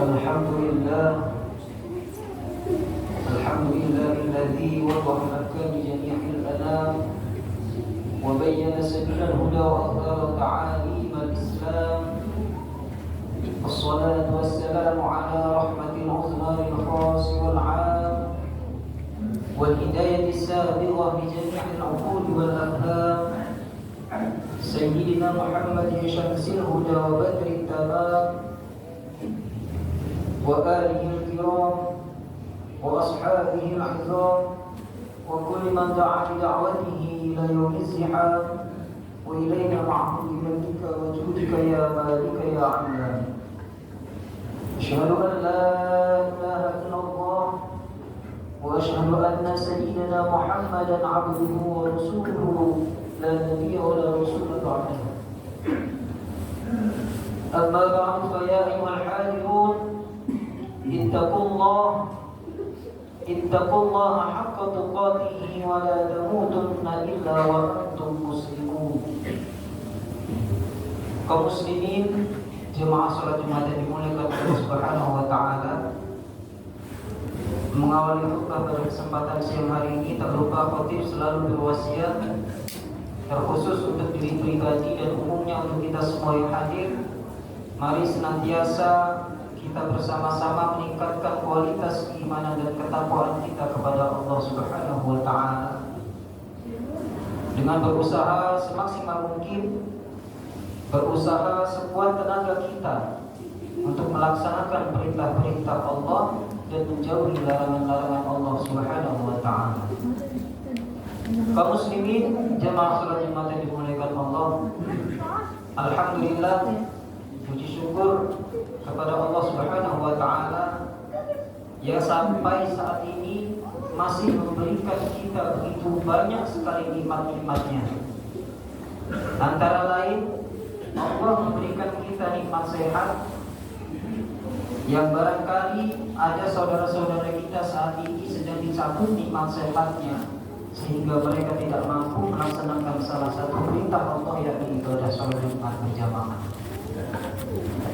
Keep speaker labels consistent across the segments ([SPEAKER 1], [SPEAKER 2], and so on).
[SPEAKER 1] الحمد لله الحمد لله الذي وضح الأحكام لجميع الأنام وبين سبيل الهدى وأظهر تعاليم الإسلام. الصلاة والسلام على رحمة العظمى للخاص والعام والهداية السابقة لجميع العقول والأفهام، سيدنا محمد شمس الهدى وبدر التمام وآله الكرام وأصحابه العظام وكل من دعا بدعوته إلى يوم الزحام، وإلينا معهم بمنك وجودك يا مالك يا علام. أشهد أن لا إله إلا الله وأشهد أن سيدنا محمدا عبده ورسوله لا نبي ولا رسول بعده. أما بعد فيا أيها الحاذرون اتقوا الله حق تقاته ولا تموتن إلا وأنتم مسلمون. Kaum muslimin, jemaah salat Jumat yang dimuliakan Allah Subhanahu wa taala. Mengawali khutbah pada kesempatan siang hari ini, tak lupa khatib selalu berwasiat terkhusus untuk diri pribadi dan umumnya untuk kita semua yang hadir. Mari senantiasa kita bersama-sama meningkatkan kualitas keimanan dan ketakwaan kita kepada Allah Subhanahu wa taala dengan berusaha semaksimal mungkin, berusaha sekuat tenaga kita untuk melaksanakan perintah-perintah Allah dan menjauhi larangan-larangan Allah Subhanahu wa taala. Kaum muslimin, jemaah salat Jumat yang dimuliakan Allah, alhamdulillah, puji syukur kepada Allah Subhanahu wa taala yang sampai saat ini masih memberikan kita begitu banyak sekali nikmat-nikmatnya. Antara lain, Allah memberikan kita nikmat sehat yang barangkali ada saudara-saudara kita saat ini sedang dicabut nikmat sehatnya sehingga mereka tidak mampu melaksanakan salah satu perintah Allah, yakni ibadah salat Jumat berjamaah.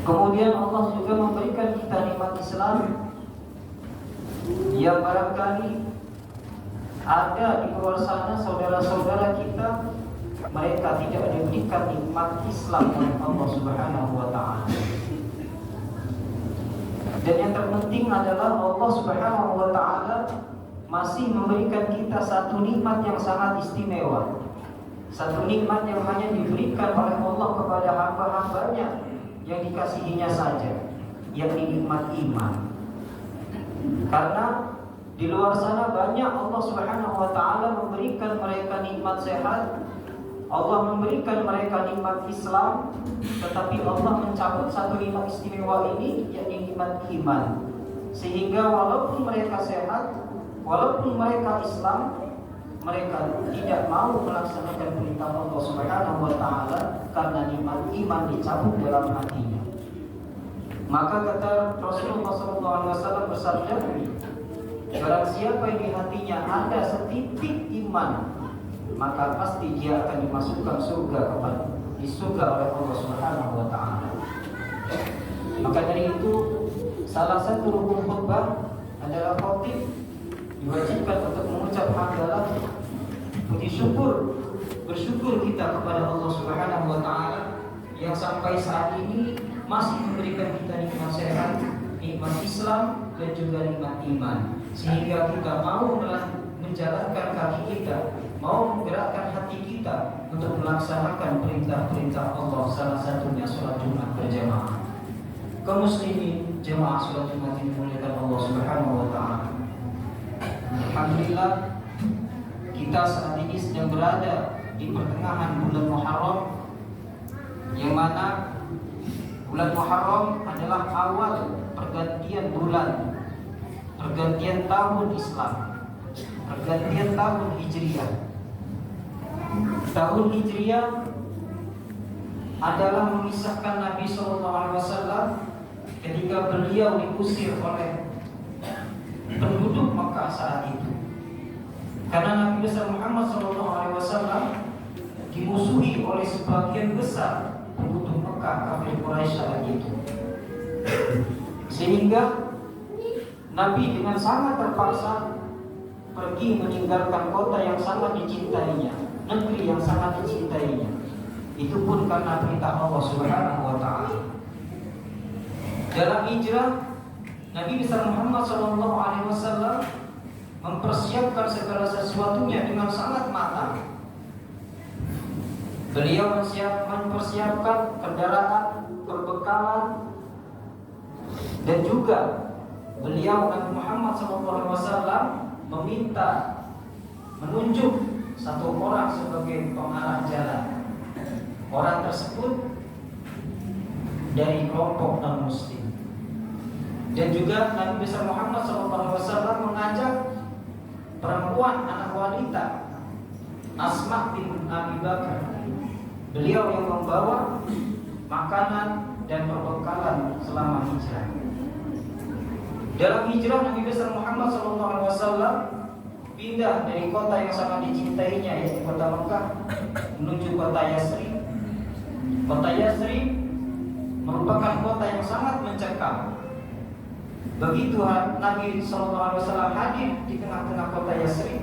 [SPEAKER 1] Kemudian Allah juga memberikan kita nikmat Islam yang barangkali ada di luar sana saudara-saudara kita mereka tidak diberikan nikmat Islam oleh Allah Subhanahu wa taala. Dan yang terpenting adalah Allah Subhanahu wa taala masih memberikan kita satu nikmat yang sangat istimewa. Satu nikmat yang hanya diberikan oleh Allah kepada hamba-hambanya yang dikasihinya saja, yakni nikmat iman. Karena di luar sana banyak Allah Subhanahu wa taala memberikan mereka nikmat sehat, Allah memberikan mereka nikmat Islam, tetapi Allah mencabut satu nikmat istimewa ini, yakni nikmat iman. Sehingga walaupun mereka sehat, walaupun mereka Islam, mereka tidak mau melaksanakan perintah Allah Subhanahu wa taala karena nikmat iman dicabut dalam hatinya. Maka kata Rasulullah SAW bersabda, barang siapa yang di hatinya ada setitik iman, maka pasti dia akan dimasukkan di surga oleh Allah Subhanahu wa taala. Maka dari itu, salah satu rukun khutbah adalah khatib diwajibkan untuk mengucap hamdalah, puji syukur, bersyukur kita kepada Allah Subhanahu wa taala yang sampai saat ini masih memberikan kita nikmat sehat, nikmat Islam dan juga nikmat iman, sehingga kita mau menjalankan kaki kita, mau menggerakkan hati kita untuk melaksanakan perintah-perintah Allah, salah satunya sholat Jumat berjamaah. Kaum muslimin, jemaah sholat Jumat yang dimuliakan Allah Subhanahu wa taala. Alhamdulillah, kita saat ini sedang berada di pertengahan bulan Muharram, yang mana bulan Muharram adalah awal pergantian bulan, pergantian tahun Islam, pergantian tahun Hijriah. Tahun Hijriah adalah memisahkan Nabi SAW ketika beliau diusir oleh penduduk Makkah saat itu. Karena Nabi besar Muhammad SAW dimusuhi oleh sebagian besar penduduk Mekah, kafir Quraisy saat itu. Sehingga Nabi dengan sangat terpaksa pergi meninggalkan kota yang sangat dicintainya, negeri yang sangat dicintainya. Itu pun karena perintah Allah Subhanahu wa taala. Dalam hijrah, Nabi besar Muhammad SAW mempersiapkan segala sesuatunya dengan sangat matang. Beliau mempersiapkan kendaraan, perbekalan, dan juga beliau Nabi Muhammad SAW meminta menunjuk satu orang sebagai pengarah jalan. Orang tersebut dari kelompok non-muslim. Dan juga Nabi besar Muhammad SAW mengajak perempuan, anak wanita, Asma bin Abi Bakar. Beliau yang membawa makanan dan perbekalan selama hijrah. Dalam hijrah Nabi besar Muhammad SAW pindah dari kota yang sangat dicintainya, yaitu kota Mekah, menuju kota Yasrib. Kota Yasrib merupakan kota yang sangat mencekam. Begitu Nabi SAW hadir di tengah-tengah kota Yasrib,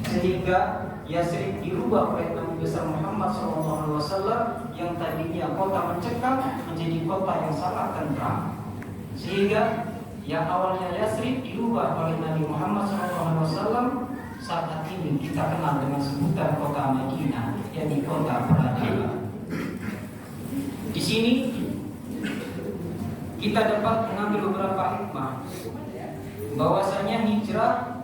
[SPEAKER 1] sehingga Yasrib dirubah oleh Nabi besar Muhammad SAW yang tadinya kota mencekam menjadi kota yang sangat tentram. Sehingga yang awalnya Yasrib dirubah oleh Nabi Muhammad SAW, saat ini kita kenal dengan sebutan kota Madinah, yakni kota peradaban. Di sini kita dapat mengambil beberapa hikmah, bahwasanya hijrah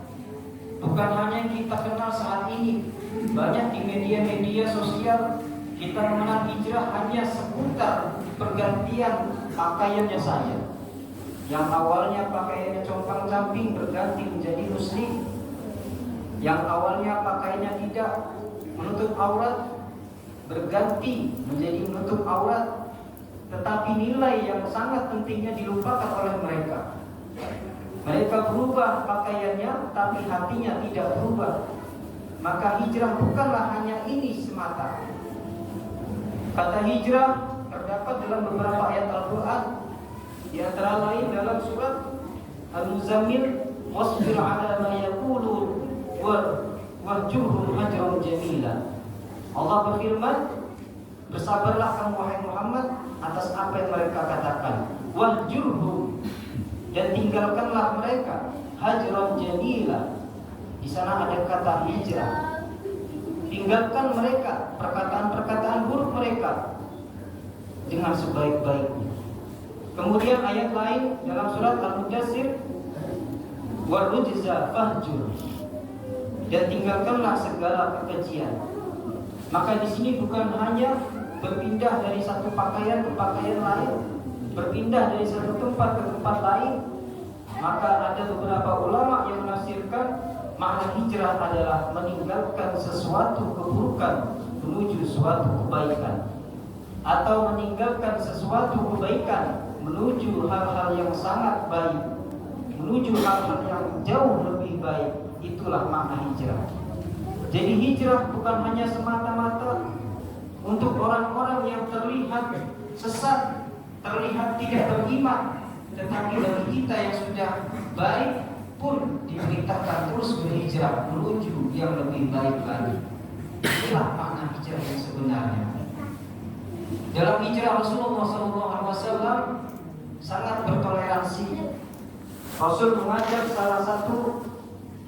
[SPEAKER 1] bukan hanya kita kenal saat ini. Banyak di media-media sosial kita mengenal hijrah hanya seputar pergantian pakaiannya saja. Yang awalnya pakaiannya compang-camping berganti menjadi muslim. Yang awalnya pakaiannya tidak menutup aurat berganti menjadi menutup aurat. Tetapi nilai yang sangat pentingnya dilupakan oleh mereka. Mereka berubah pakaiannya, tapi hatinya tidak berubah. Maka hijrah bukanlah hanya ini semata. Kata hijrah terdapat dalam beberapa ayat Al-Quran, di antara lain dalam surat Al-Muzammil, wasbir ala ma yaqulun warjuhum hajran jamila. Allah berfirman, bersabarlah kamu wahai Muhammad atas apa yang mereka katakan. Wahjurhum, dan tinggalkanlah mereka hajran jamila. Di sana ada kata hijrah. Tinggalkan mereka perkataan-perkataan buruk mereka dengan sebaik-baiknya. Kemudian ayat lain dalam surat Al-Mudaththir, warujza fahjur, dan tinggalkanlah segala kekejian. Maka di sini bukan hanya berpindah dari satu pakaian ke pakaian lain, berpindah dari satu tempat ke tempat lain. Maka ada beberapa ulama yang menafsirkan makna hijrah adalah meninggalkan sesuatu keburukan menuju suatu kebaikan, atau meninggalkan sesuatu kebaikan menuju hal-hal yang sangat baik, menuju hal-hal yang jauh lebih baik. Itulah makna hijrah. Jadi hijrah bukan hanya semata-mata untuk orang-orang yang terlihat sesat, terlihat tidak beriman, tetapi bagi kita yang sudah baik pun diperintahkan terus berhijrah menuju yang lebih baik lagi. Inilah makna hijrah yang sebenarnya. Dalam hijrah Rasulullah SAW sangat bertoleransi. Rasul mengajak salah satu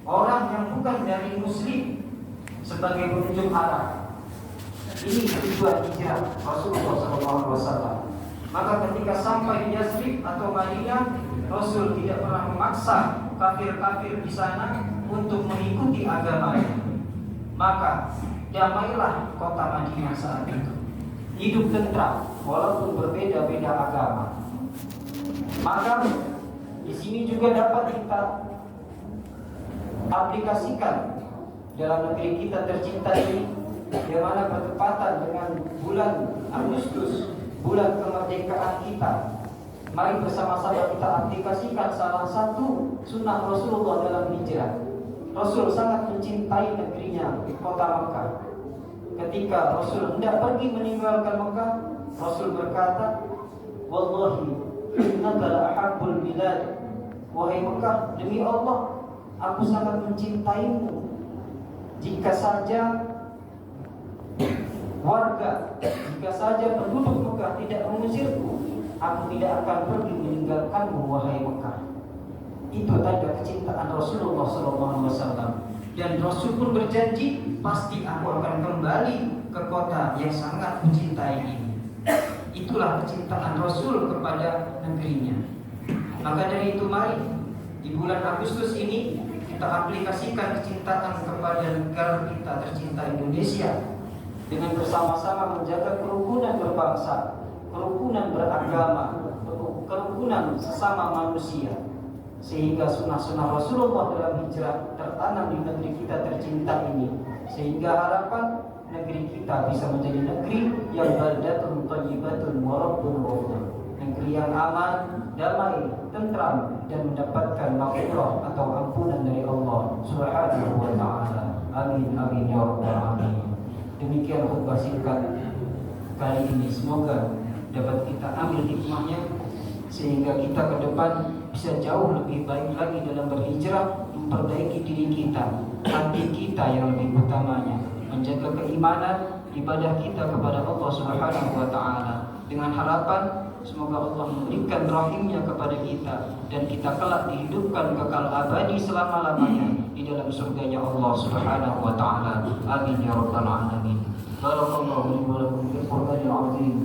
[SPEAKER 1] orang yang bukan dari muslim sebagai penunjuk arah. Ini tujuan hijrah Rasulullah SAW. Maka ketika sampai di Yasrib atau Madinah, Rasul tidak pernah memaksa kafir-kafir di sana untuk mengikuti agamanya. Maka damailah kota Madinah saat itu. Hidup tentram walaupun berbeda-beda agama. Maka di sini juga dapat kita aplikasikan dalam negeri kita tercinta ini, di mana bertepatan dengan bulan Agustus, bulan kemerdekaan kita. Mari bersama-sama kita aplikasikan salah satu sunnah Rasulullah dalam hijrah. Rasul sangat mencintai negerinya, kota Mekah. Ketika Rasul hendak pergi meninggalkan Mekah, Rasul berkata, wallahi innaka la ahabbul bilad. Wahai Mekah, demi Allah, aku sangat mencintaimu. Jika saja penduduk Mekah tidak mengusirku, aku tidak akan pergi meninggalkanmu, wahai Mekah. Itu tanda kecintaan Rasulullah SAW. Dan Rasul pun berjanji, pasti aku akan kembali ke kota yang sangat mencintai ini. Itulah kecintaan Rasul kepada negerinya. Maka dari itu mari di bulan Agustus ini kita aplikasikan kecintaan kepada negara kita tercinta Indonesia dengan bersama-sama menjaga kerukunan berbangsa, kerukunan beragama, kerukunan sesama manusia, sehingga sunnah-sunnah Rasulullah dalam hijrah tertanam di negeri kita tercinta ini, sehingga harapan negeri kita bisa menjadi negeri yang baldatun thayyibatun wa rabbun ghafur, negeri yang aman, damai, tentram, dan mendapatkan maghfirah atau ampunan dari Allah Subhanahu wa taala. Amin amin ya rabbal alamin. Demikian khutbah singkat kali ini, semoga dapat kita ambil hikmahnya sehingga kita ke depan bisa jauh lebih baik lagi dalam berhijrah, memperbaiki diri kita, hati kita yang lebih utamanya, menjaga keimanan, ibadah kita kepada Allah Subhanahu wa taala, dengan harapan semoga Allah memberikan rahimnya kepada kita dan kita kelak dihidupkan kekal abadi selama-lamanya di dalam surganya Allah Subhanahu wa taala. Amin ya rabbal alamin. Barakallahu li wa lakum fil Qur'anil azim.